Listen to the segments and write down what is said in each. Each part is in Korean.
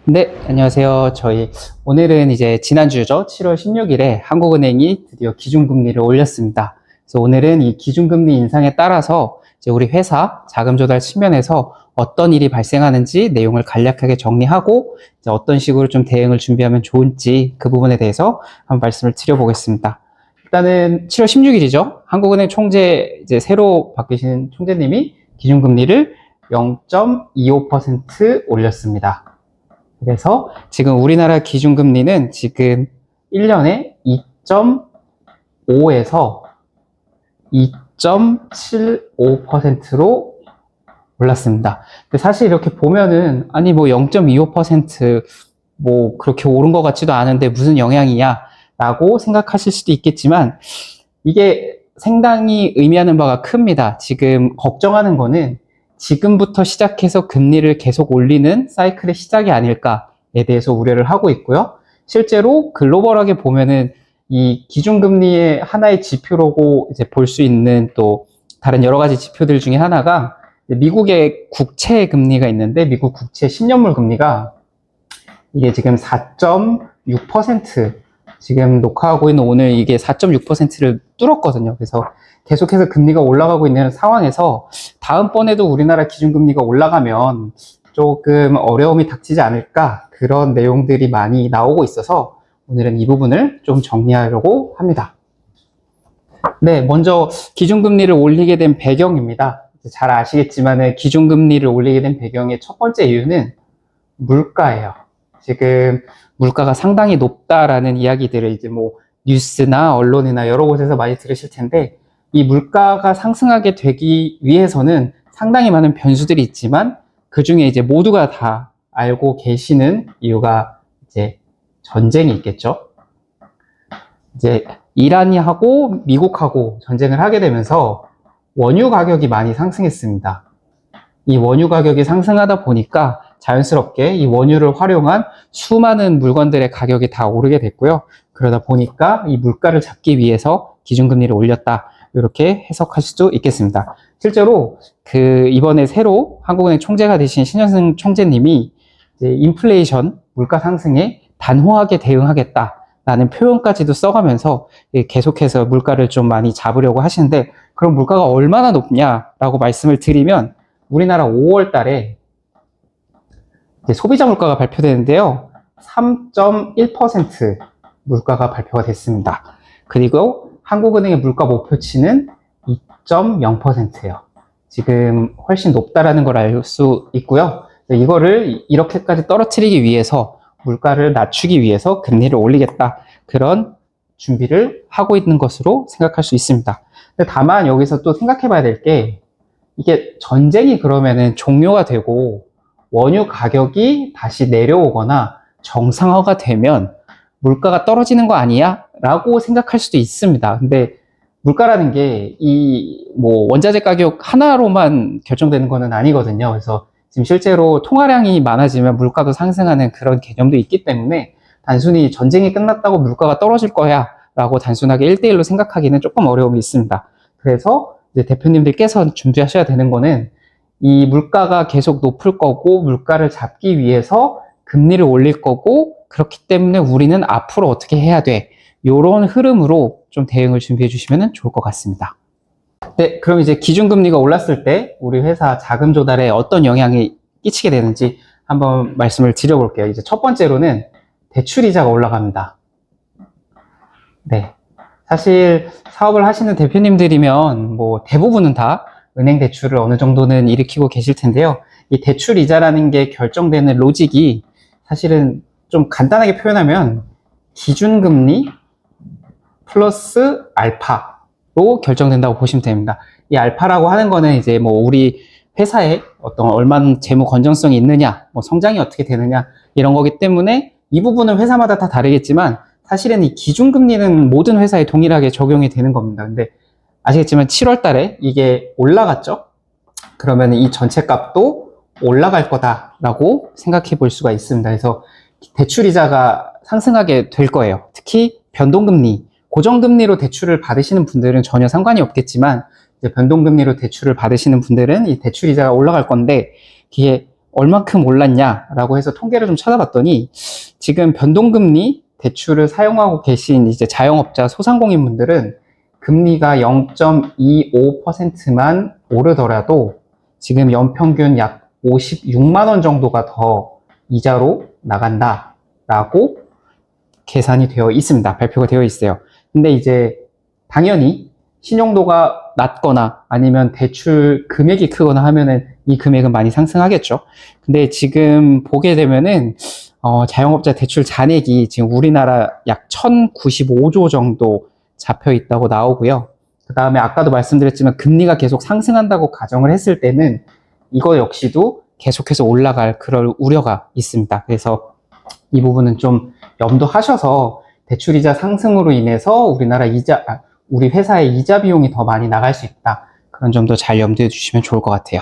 네, 안녕하세요. 오늘은 이제 지난주죠. 7월 16일에 한국은행이 드디어 기준금리를 올렸습니다. 그래서 오늘은 이 기준금리 인상에 따라서 이제 우리 회사 자금 조달 측면에서 어떤 일이 발생하는지 내용을 간략하게 정리하고 이제 어떤 식으로 좀 대응을 준비하면 좋은지 그 부분에 대해서 한번 말씀을 드려보겠습니다. 일단은 7월 16일이죠. 한국은행 총재 이제 새로 바뀌신 총재님이 기준금리를 0.25% 올렸습니다. 그래서 지금 우리나라 기준금리는 지금 1년에 2.5에서 2.75%로 올랐습니다. 근데 사실 이렇게 보면은 아니 뭐 0.25% 그렇게 오른 것 같지도 않은데 무슨 영향이냐 라고 생각하실 수도 있겠지만 이게 상당히 의미하는 바가 큽니다. 지금 걱정하는 거는 지금부터 시작해서 금리를 계속 올리는 사이클의 시작이 아닐까에 대해서 우려를 하고 있고요. 실제로 글로벌하게 보면은 이 기준금리의 하나의 지표라고 이제 볼 수 있는 또 다른 여러 가지 지표들 중에 하나가 미국의 국채 금리가 있는데 미국 국채 10년물 금리가 이게 지금 4.6% 지금 녹화하고 있는 오늘 이게 4.6%를 뚫었거든요. 그래서 계속해서 금리가 올라가고 있는 상황에서 다음번에도 우리나라 기준금리가 올라가면 조금 어려움이 닥치지 않을까 그런 내용들이 많이 나오고 있어서 오늘은 이 부분을 좀 정리하려고 합니다. 네, 먼저 기준금리를 올리게 된 배경입니다. 잘 아시겠지만 기준금리를 올리게 된 배경의 첫 번째 이유는 물가예요. 지금 물가가 상당히 높다라는 이야기들을 이제 뉴스나 언론이나 여러 곳에서 많이 들으실 텐데 이 물가가 상승하게 되기 위해서는 상당히 많은 변수들이 있지만 그 중에 이제 모두가 다 알고 계시는 이유가 이제 전쟁이 있겠죠. 이제 이란하고 미국하고 전쟁을 하게 되면서 원유 가격이 많이 상승했습니다. 이 원유 가격이 상승하다 보니까 자연스럽게 이 원유를 활용한 수많은 물건들의 가격이 다 오르게 됐고요. 그러다 보니까 이 물가를 잡기 위해서 기준금리를 올렸다. 이렇게 해석할 수도 있겠습니다. 실제로 이번에 새로 한국은행 총재가 되신 신현승 총재님이 이제 인플레이션, 물가 상승에 단호하게 대응하겠다라는 표현까지도 써가면서 계속해서 물가를 좀 많이 잡으려고 하시는데 그럼 물가가 얼마나 높냐라고 말씀을 드리면 우리나라 5월 달에 소비자 물가가 발표되는데요. 3.1% 물가가 발표가 됐습니다. 그리고 한국은행의 물가 목표치는 2.0%예요. 지금 훨씬 높다라는 걸 알 수 있고요. 이거를 이렇게까지 떨어뜨리기 위해서 물가를 낮추기 위해서 금리를 올리겠다. 그런 준비를 하고 있는 것으로 생각할 수 있습니다. 근데 다만 여기서 또 생각해 봐야 될 게 이게 전쟁이 그러면은 종료가 되고 원유 가격이 다시 내려오거나 정상화가 되면 물가가 떨어지는 거 아니야? 라고 생각할 수도 있습니다. 근데 물가라는 게 원자재 가격 하나로만 결정되는 거는 아니거든요. 그래서 지금 실제로 통화량이 많아지면 물가도 상승하는 그런 개념도 있기 때문에 단순히 전쟁이 끝났다고 물가가 떨어질 거야 라고 단순하게 1대1로 생각하기는 조금 어려움이 있습니다. 그래서 이제 대표님들께서 준비하셔야 되는 거는 이 물가가 계속 높을 거고 물가를 잡기 위해서 금리를 올릴 거고 그렇기 때문에 우리는 앞으로 어떻게 해야 돼? 이런 흐름으로 좀 대응을 준비해 주시면 좋을 것 같습니다. 네, 그럼 이제 기준금리가 올랐을 때 우리 회사 자금 조달에 어떤 영향이 끼치게 되는지 한번 말씀을 드려볼게요. 이제 첫 번째로는 대출이자가 올라갑니다. 네. 사실 사업을 하시는 대표님들이면 대부분은 다 은행 대출을 어느 정도는 일으키고 계실 텐데요. 이 대출 이자라는 게 결정되는 로직이 사실은 좀 간단하게 표현하면 기준금리 플러스 알파로 결정된다고 보시면 됩니다. 이 알파라고 하는 거는 이제 우리 회사에 어떤 얼마나 재무 건전성이 있느냐, 성장이 어떻게 되느냐 이런 거기 때문에 이 부분은 회사마다 다 다르겠지만 사실은 이 기준금리는 모든 회사에 동일하게 적용이 되는 겁니다. 근데 아시겠지만 7월 달에 이게 올라갔죠? 그러면 이 전체 값도 올라갈 거다라고 생각해 볼 수가 있습니다. 그래서 대출이자가 상승하게 될 거예요. 특히 변동금리, 고정금리로 대출을 받으시는 분들은 전혀 상관이 없겠지만 이제 변동금리로 대출을 받으시는 분들은 이 대출이자가 올라갈 건데 이게 얼만큼 올랐냐라고 해서 통계를 좀 찾아봤더니 지금 변동금리 대출을 사용하고 계신 이제 자영업자 소상공인분들은 금리가 0.25%만 오르더라도 지금 연평균 약 56만 원 정도가 더 이자로 나간다라고 계산이 되어 있습니다. 발표가 되어 있어요. 근데 이제 당연히 신용도가 낮거나 아니면 대출 금액이 크거나 하면은 이 금액은 많이 상승하겠죠. 근데 지금 보게 되면은 자영업자 대출 잔액이 지금 우리나라 약 1095조 정도 잡혀 있다고 나오고요. 그 다음에 아까도 말씀드렸지만 금리가 계속 상승한다고 가정을 했을 때는 이거 역시도 계속해서 올라갈 그럴 우려가 있습니다. 그래서 이 부분은 좀 염두하셔서 대출이자 상승으로 인해서 우리 회사의 이자 비용이 더 많이 나갈 수 있다. 그런 점도 잘 염두해 주시면 좋을 것 같아요.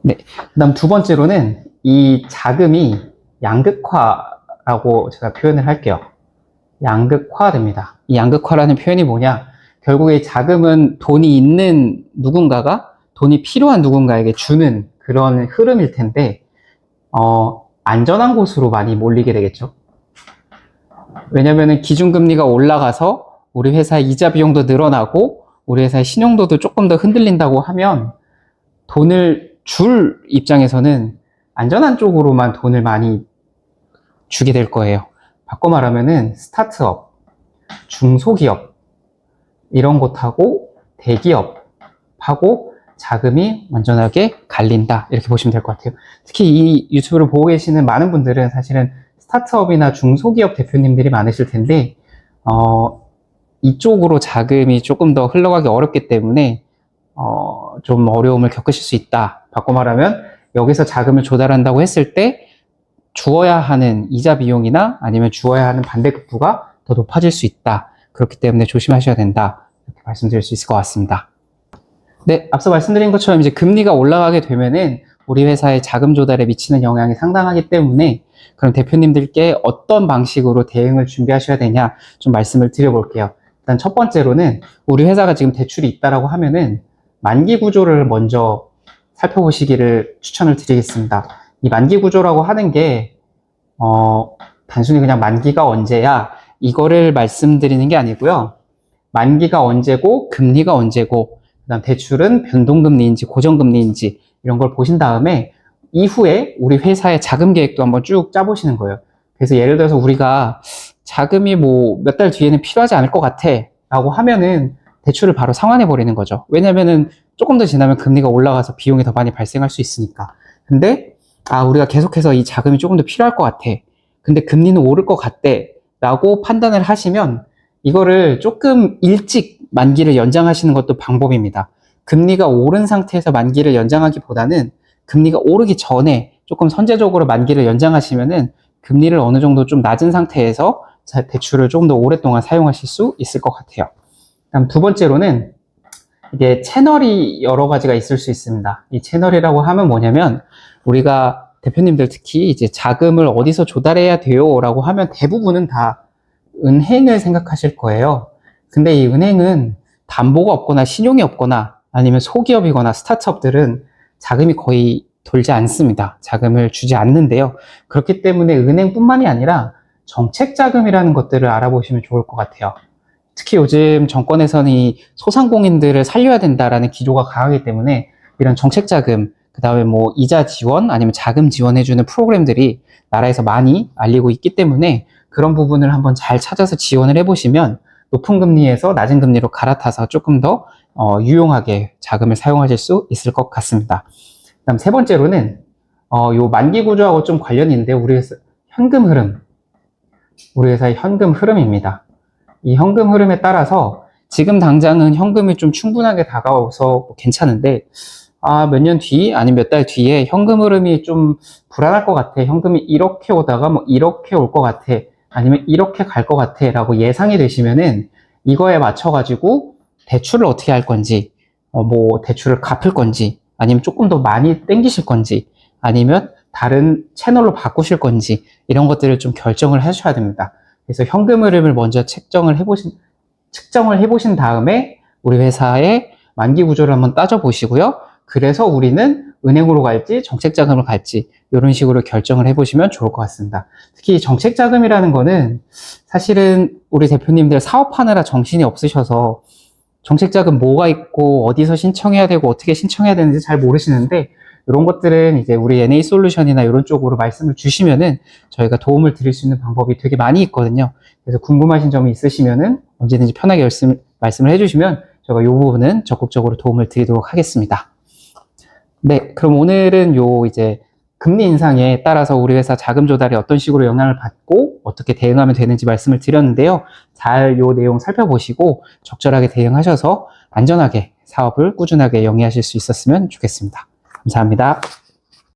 네. 그 다음 두 번째로는 이 자금이 양극화라고 제가 표현을 할게요. 양극화됩니다. 이 양극화라는 표현이 뭐냐? 결국에 자금은 돈이 있는 누군가가 돈이 필요한 누군가에게 주는 그런 흐름일 텐데, 안전한 곳으로 많이 몰리게 되겠죠. 왜냐면은 기준금리가 올라가서 우리 회사의 이자 비용도 늘어나고 우리 회사의 신용도도 조금 더 흔들린다고 하면 돈을 줄 입장에서는 안전한 쪽으로만 돈을 많이 주게 될 거예요. 바꿔 말하면은 스타트업, 중소기업 이런 곳하고 대기업하고 자금이 완전하게 갈린다 이렇게 보시면 될 것 같아요. 특히 이 유튜브를 보고 계시는 많은 분들은 사실은 스타트업이나 중소기업 대표님들이 많으실 텐데 이쪽으로 자금이 조금 더 흘러가기 어렵기 때문에 좀 어려움을 겪으실 수 있다. 바꿔 말하면 여기서 자금을 조달한다고 했을 때 주어야 하는 이자 비용이나 아니면 주어야 하는 반대급부가 더 높아질 수 있다. 그렇기 때문에 조심하셔야 된다. 이렇게 말씀드릴 수 있을 것 같습니다. 네, 앞서 말씀드린 것처럼 이제 금리가 올라가게 되면은 우리 회사의 자금 조달에 미치는 영향이 상당하기 때문에 그럼 대표님들께 어떤 방식으로 대응을 준비하셔야 되냐 좀 말씀을 드려볼게요. 일단 첫 번째로는 우리 회사가 지금 대출이 있다라고 하면은 만기 구조를 먼저 살펴보시기를 추천을 드리겠습니다. 이 만기 구조라고 하는 게 단순히 그냥 만기가 언제야 이거를 말씀드리는 게 아니고요. 만기가 언제고 금리가 언제고 그다음 대출은 변동금리인지 고정금리인지 이런 걸 보신 다음에 이후에 우리 회사의 자금 계획도 한번 쭉 짜보시는 거예요. 그래서 예를 들어서 우리가 자금이 뭐 몇 달 뒤에는 필요하지 않을 것 같아 라고 하면은 대출을 바로 상환해 버리는 거죠. 왜냐면은 조금 더 지나면 금리가 올라가서 비용이 더 많이 발생할 수 있으니까. 근데 우리가 계속해서 이 자금이 조금 더 필요할 것 같아. 근데 금리는 오를 것 같대 라고 판단을 하시면 이거를 조금 일찍 만기를 연장하시는 것도 방법입니다. 금리가 오른 상태에서 만기를 연장하기보다는 금리가 오르기 전에 조금 선제적으로 만기를 연장하시면은 금리를 어느 정도 좀 낮은 상태에서 대출을 조금 더 오랫동안 사용하실 수 있을 것 같아요. 다음 두 번째로는 이게 채널이 여러 가지가 있을 수 있습니다. 이 채널이라고 하면 뭐냐면 우리가 대표님들 특히 이제 자금을 어디서 조달해야 돼요 라고 하면 대부분은 다 은행을 생각하실 거예요. 근데 이 은행은 담보가 없거나 신용이 없거나 아니면 소기업이거나 스타트업들은 자금이 거의 돌지 않습니다. 자금을 주지 않는데요. 그렇기 때문에 은행뿐만이 아니라 정책자금이라는 것들을 알아보시면 좋을 것 같아요. 특히 요즘 정권에서는 이 소상공인들을 살려야 된다라는 기조가 강하기 때문에 이런 정책자금, 그 다음에 뭐 이자 지원 아니면 자금 지원해주는 프로그램들이 나라에서 많이 알리고 있기 때문에 그런 부분을 한번 잘 찾아서 지원을 해보시면 높은 금리에서 낮은 금리로 갈아타서 조금 더 유용하게 자금을 사용하실 수 있을 것 같습니다. 그다음 세 번째로는 요 만기 구조하고 좀 관련이 있는데 우리 회사 현금 흐름, 우리 회사의 현금 흐름입니다. 이 현금 흐름에 따라서 지금 당장은 현금이 좀 충분하게 다가와서 괜찮은데 몇 년 뒤 아니면 몇 달 뒤에 현금 흐름이 좀 불안할 것 같아. 현금이 이렇게 오다가 뭐 이렇게 올 것 같아. 아니면 이렇게 갈 것 같아 라고 예상이 되시면은 이거에 맞춰 가지고 대출을 어떻게 할 건지 뭐 대출을 갚을 건지 아니면 조금 더 많이 땡기실 건지 아니면 다른 채널로 바꾸실 건지 이런 것들을 좀 결정을 하셔야 됩니다. 그래서 현금 흐름을 먼저 측정을 해보신 다음에 우리 회사의 만기 구조를 한번 따져보시고요. 그래서 우리는 은행으로 갈지 정책자금으로 갈지 이런 식으로 결정을 해보시면 좋을 것 같습니다. 특히 정책자금이라는 거는 사실은 우리 대표님들 사업하느라 정신이 없으셔서 정책자금 뭐가 있고 어디서 신청해야 되고 어떻게 신청해야 되는지 잘 모르시는데 이런 것들은 이제 우리 NA솔루션이나 이런 쪽으로 말씀을 주시면은 저희가 도움을 드릴 수 있는 방법이 되게 많이 있거든요. 그래서 궁금하신 점이 있으시면은 언제든지 편하게 말씀을 해주시면 제가 이 부분은 적극적으로 도움을 드리도록 하겠습니다. 네, 그럼 오늘은 이제 금리 인상에 따라서 우리 회사 자금 조달이 어떤 식으로 영향을 받고 어떻게 대응하면 되는지 말씀을 드렸는데요. 잘 이 내용 살펴보시고 적절하게 대응하셔서 안전하게 사업을 꾸준하게 영위하실 수 있었으면 좋겠습니다. 감사합니다.